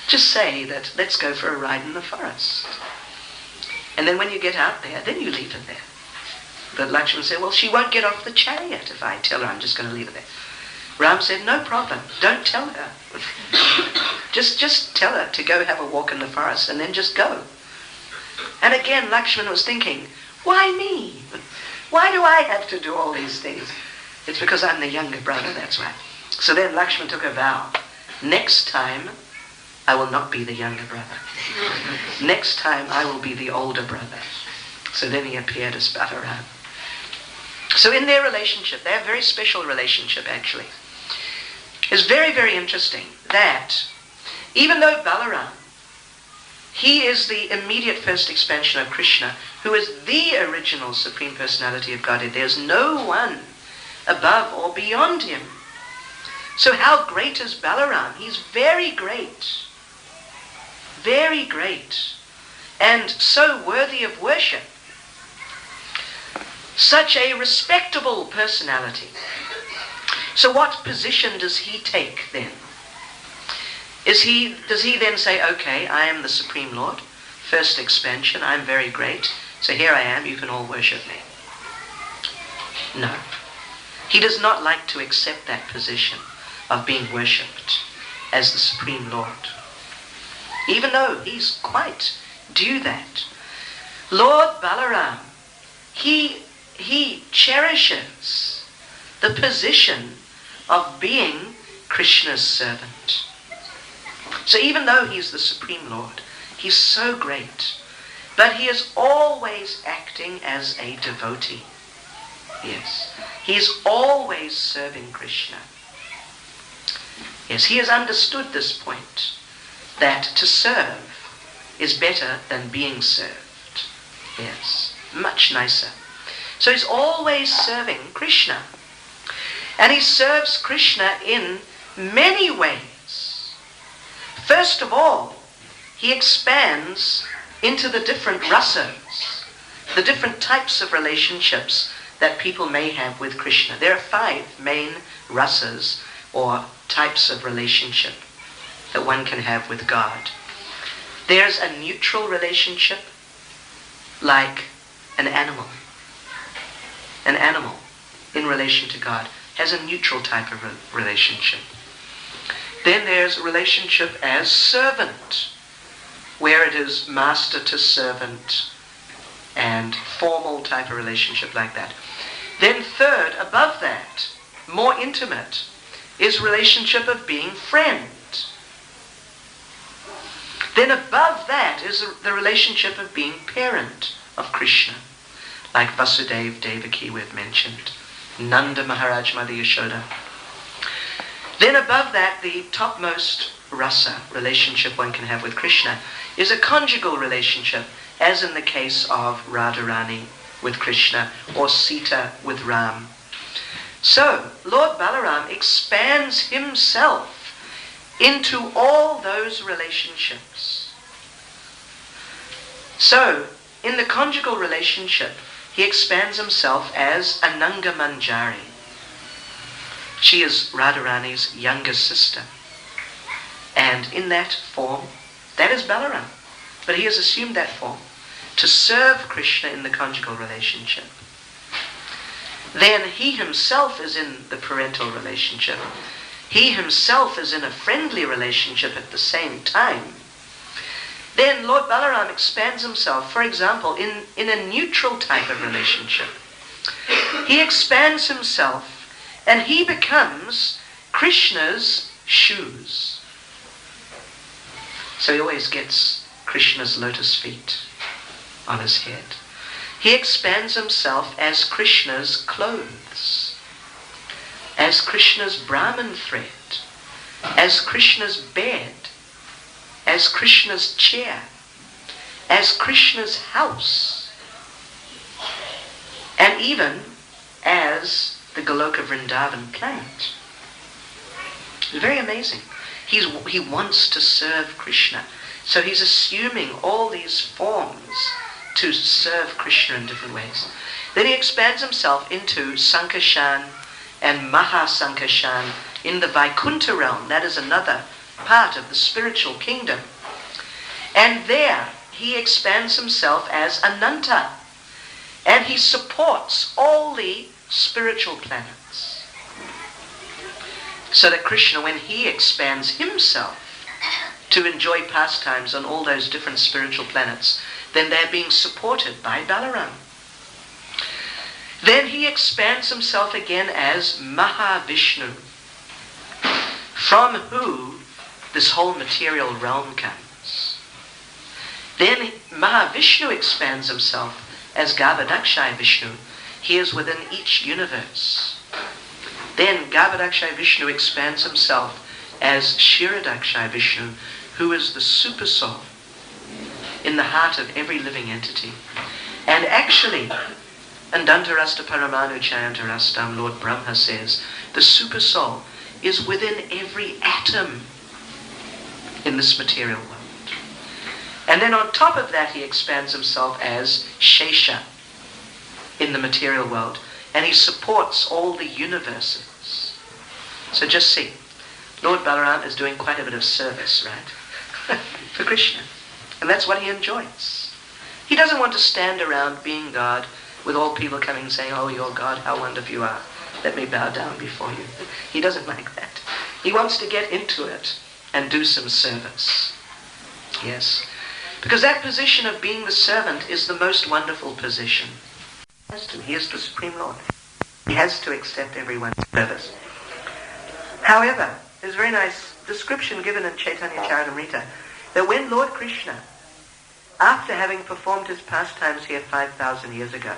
Just say that, let's go for a ride in the forest. And then when you get out there, then you leave her there. But Lakshman said, well, she won't get off the chariot if I tell her I'm just going to leave her there. Ram said, no problem, don't tell her. just tell her to go have a walk in the forest and then just go. And again, Lakshman was thinking, why me? Why do I have to do all these things? It's because I'm the younger brother, that's why. So then Lakshman took a vow. Next time, I will not be the younger brother. Next time, I will be the older brother. So then he appeared as Balarama. So in their relationship, their very special relationship actually, is very, very interesting that even though Balarama, he is the immediate first expansion of Krishna, who is the original Supreme Personality of Godhead. There's no one above or beyond him. So how great is Balarama? He's very great. Very great. And so worthy of worship. Such a respectable personality. So what position does he take then? Does he then say, okay, I am the Supreme Lord, first expansion, I'm very great, so here I am, you can all worship me? No. He does not like to accept that position of being worshipped as the Supreme Lord, even though he's quite due that. Lord Balarama, he cherishes the position of being Krishna's servant. So even though he's the Supreme Lord, he's so great, but he is always acting as a devotee. Yes, he is always serving Krishna. Yes, he has understood this point, that to serve is better than being served. Yes, much nicer. So he's always serving Krishna. And he serves Krishna in many ways. First of all, he expands into the different rasas. the different types of relationships that people may have with Krishna. There are 5 main rasas, or types of relationship that one can have with God. There's a neutral relationship, like an animal. An animal, in relation to God, has a neutral type of relationship. Then there's a relationship as servant, where it is master to servant, and formal type of relationship like that. Then third, above that, more intimate, is relationship of being friend. Then above that is the relationship of being parent of Krishna, like Vasudeva, Devaki we've mentioned, Nanda Maharaj, Mother Yashoda. Then above that, the topmost rasa, relationship one can have with Krishna, is a conjugal relationship, as in the case of Radharani with Krishna, or Sita with Ram. So, Lord Balaram expands himself into all those relationships. So, in the conjugal relationship, he expands himself as Ananga Manjari. She is Radharani's younger sister. And in that form, that is Balaram. But he has assumed that form to serve Krishna in the conjugal relationship. Then he himself is in the parental relationship. He himself is in a friendly relationship at the same time. Then Lord Balaram expands himself, for example, in a neutral type of relationship. He expands himself and he becomes Krishna's shoes. So he always gets Krishna's lotus feet on his head. He expands himself as Krishna's clothes, as Krishna's Brahman thread, as Krishna's bed, as Krishna's chair, as Krishna's house, and even as the Goloka Vrindavan planet. It's very amazing. He wants to serve Krishna. So he's assuming all these forms to serve Krishna in different ways. Then he expands himself into Sankashan and Mahasankashan in the Vaikuntha realm. That is another part of the spiritual kingdom. And there he expands himself as Ananta. And he supports all the spiritual planets. So that Krishna, when he expands himself to enjoy pastimes on all those different spiritual planets, then they're being supported by Balaram. Then he expands himself again as Mahavishnu, from who this whole material realm comes. Then Mahavishnu expands himself as Garbhodakshaya Vishnu. He is within each universe. Then Garbhodakshaya Vishnu expands himself as Kshirodakshaya Vishnu, who is the super soul in the heart of every living entity. And actually, Andantarasta Paramanu Chayantarastam, Lord Brahma says, the super soul is within every atom in this material world. And then on top of that, he expands himself as Shesha in the material world, and he supports all the universes. So just see, Lord Balaram is doing quite a bit of service, right, for Krishna. And that's what he enjoys. He doesn't want to stand around being God with all people coming and saying, "Oh, you're God, how wonderful you are. Let me bow down before you." He doesn't like that. He wants to get into it and do some service. Yes. Because that position of being the servant is the most wonderful position. He is the Supreme Lord. He has to accept everyone's service. However, there's a very nice description given in Chaitanya Charitamrita that when Lord Krishna, after having performed his pastimes here 5,000 years ago,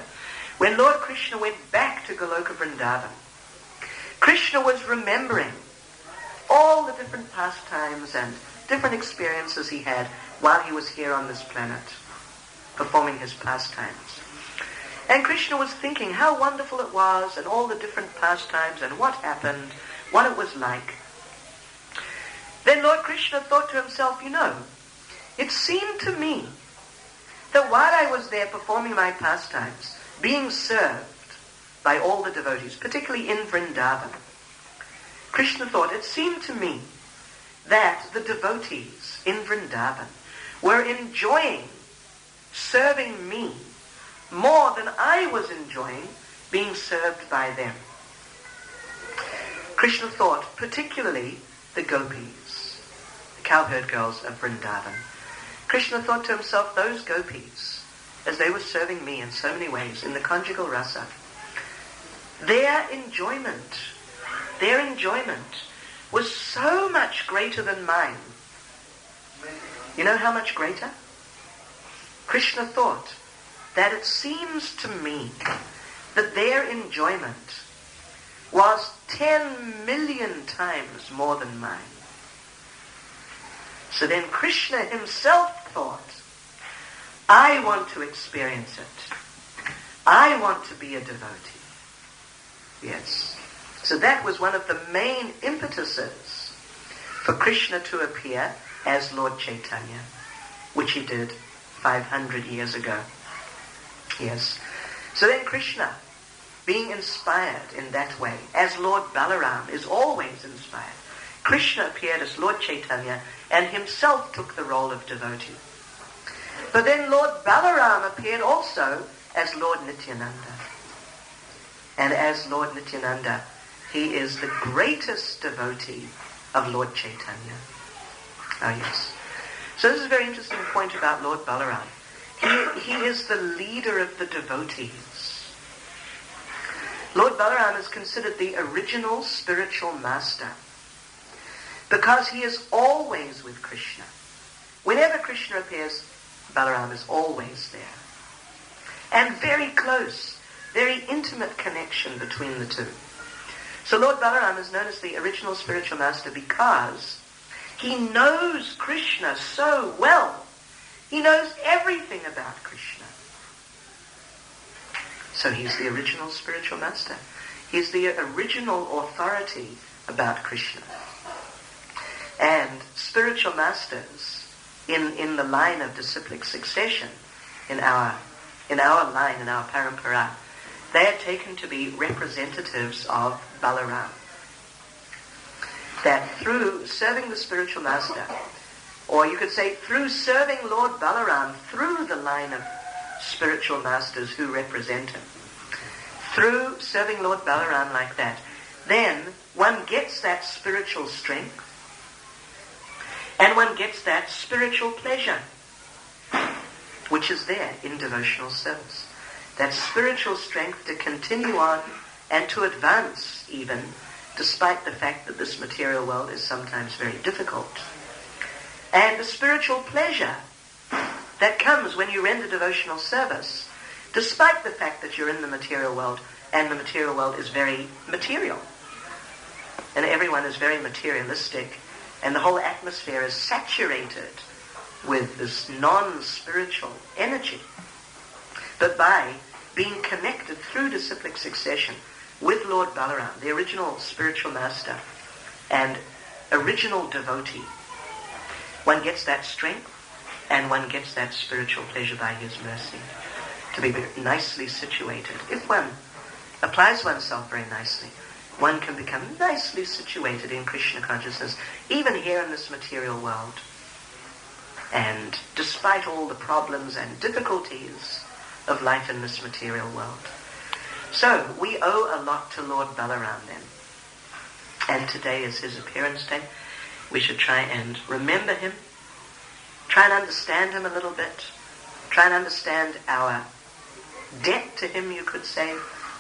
when Lord Krishna went back to Goloka Vrindavan, Krishna was remembering all the different pastimes and different experiences he had while he was here on this planet, performing his pastimes. And Krishna was thinking how wonderful it was and all the different pastimes and what happened, what it was like. Then Lord Krishna thought to himself, it seemed to me that while I was there performing my pastimes, being served by all the devotees, particularly in Vrindavan, Krishna thought, it seemed to me that the devotees in Vrindavan were enjoying serving me more than I was enjoying being served by them. Krishna thought, particularly the gopis, the cowherd girls of Vrindavan. Krishna thought to himself, those gopis, as they were serving me in so many ways in the conjugal rasa, their enjoyment was so much greater than mine. You know how much greater? Krishna thought that it seems to me that their enjoyment was 10 million times more than mine. So then Krishna himself thought, I want to experience it. I want to be a devotee. Yes. So that was one of the main impetuses for Krishna to appear as Lord Chaitanya, which he did 500 years ago. Yes. So then Krishna, being inspired in that way, as Lord Balaram is always inspired, Krishna appeared as Lord Chaitanya and himself took the role of devotee. But then Lord Balaram appeared also as Lord Nityananda. And as Lord Nityananda, he is the greatest devotee of Lord Chaitanya. Oh yes. So this is a very interesting point about Lord Balaram. He is the leader of the devotees. Lord Balaram is considered the original spiritual master because he is always with Krishna. Whenever Krishna appears, Balaram is always there. And very close, very intimate connection between the two. So Lord Balaram is known as the original spiritual master because he knows Krishna so well. He knows everything about Krishna. So he's the original spiritual master. He's the original authority about Krishna. And spiritual masters in the line of disciplic succession, in our line, in our parampara, they are taken to be representatives of Balarama. That through serving the spiritual master, or you could say through serving Lord Balaram through the line of spiritual masters who represent him, through serving Lord Balaram like that, then one gets that spiritual strength and one gets that spiritual pleasure which is there in devotional service. That spiritual strength to continue on and to advance even despite the fact that this material world is sometimes very difficult. And the spiritual pleasure that comes when you render devotional service, despite the fact that you're in the material world, and the material world is very material. And everyone is very materialistic, and the whole atmosphere is saturated with this non-spiritual energy. But by being connected through disciplic succession with Lord Balaram, the original spiritual master and original devotee, one gets that strength and one gets that spiritual pleasure by his mercy to be nicely situated. If one applies oneself very nicely, one can become nicely situated in Krishna consciousness, even here in this material world. And despite all the problems and difficulties of life in this material world. So, we owe a lot to Lord Balaram then. And today is his appearance day. We should try and remember him, try and understand him a little bit, try and understand our debt to him, you could say,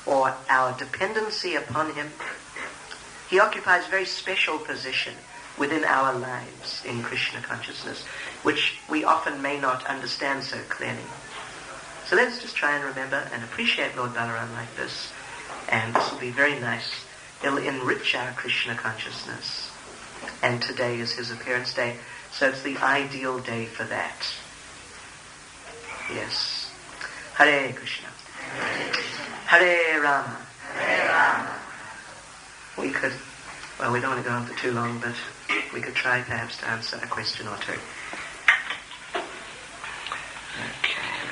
or our dependency upon him. He occupies a very special position within our lives in Krishna consciousness, which we often may not understand so clearly. So let's just try and remember and appreciate Lord Balaram like this, and this will be very nice. It'll enrich our Krishna consciousness. And today is his appearance day, so it's the ideal day for that. Yes. Hare Krishna. Hare Rama. Hare Rama. We could, well, we don't want to go on for too long, but we could try perhaps to answer a question or two. Okay.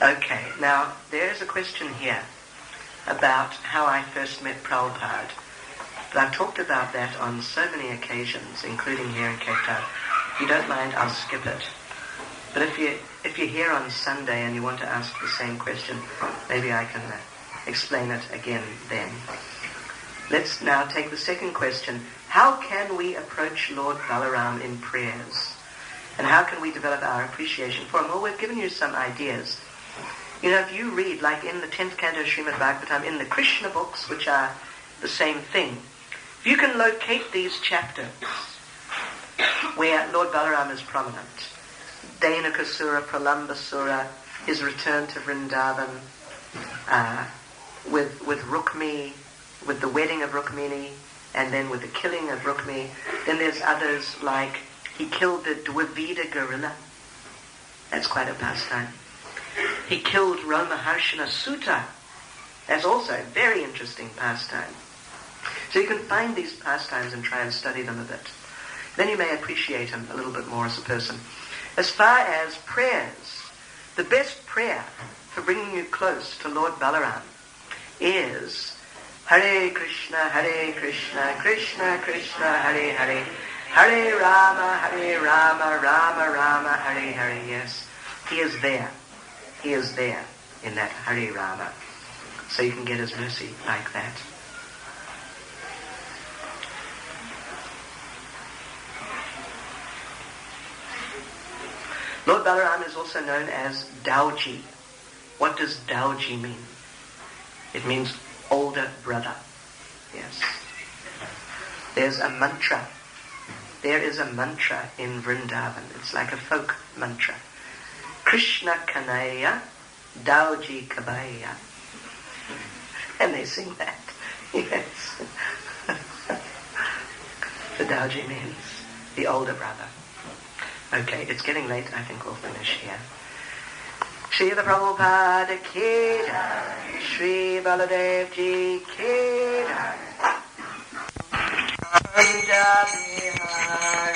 Okay, now there's a question here about how I first met Prabhupada. But I've talked about that on so many occasions, including here in Cape Town. If you don't mind, I'll skip it. But if you're here on Sunday and you want to ask the same question, maybe I can explain it again then. Let's now take the second question. How can we approach Lord Balaram in prayers? And how can we develop our appreciation for him? Well, we've given you some ideas. You know, if you read, like in the 10th canto of Srimad Bhagavatam, in the Krishna books, which are the same thing, if you can locate these chapters where Lord Balaram is prominent, Dainakasura, Pralambasura, his return to Vrindavan, with Rukmi, with the wedding of Rukmini, and then with the killing of Rukmi. Then there's others like he killed the Dvivida gorilla. That's quite a pastime. He killed Romaharshana Sutta. That's also a very interesting pastime. So you can find these pastimes and try and study them a bit. Then you may appreciate him a little bit more as a person. As far as prayers, the best prayer for bringing you close to Lord Balaram is Hare Krishna, Krishna Krishna, Hare Hare, Hare Rama, Rama Rama, Hare Hare. Yes, he is there. He is there in that Hare Rama. So you can get his mercy like that. Lord Balaram is also known as Dauji. What does Dauji mean? It means older brother. Yes. There's a mantra. There is a mantra in Vrindavan. It's like a folk mantra. Krishna Kanaya, Dauji Kabaya. And they sing that. Yes. The Dauji means the older brother. Okay, it's getting late. I think we'll finish here. Srila Prabhupada ki jai, Sri Baladev ji ki jai. Punjabi Har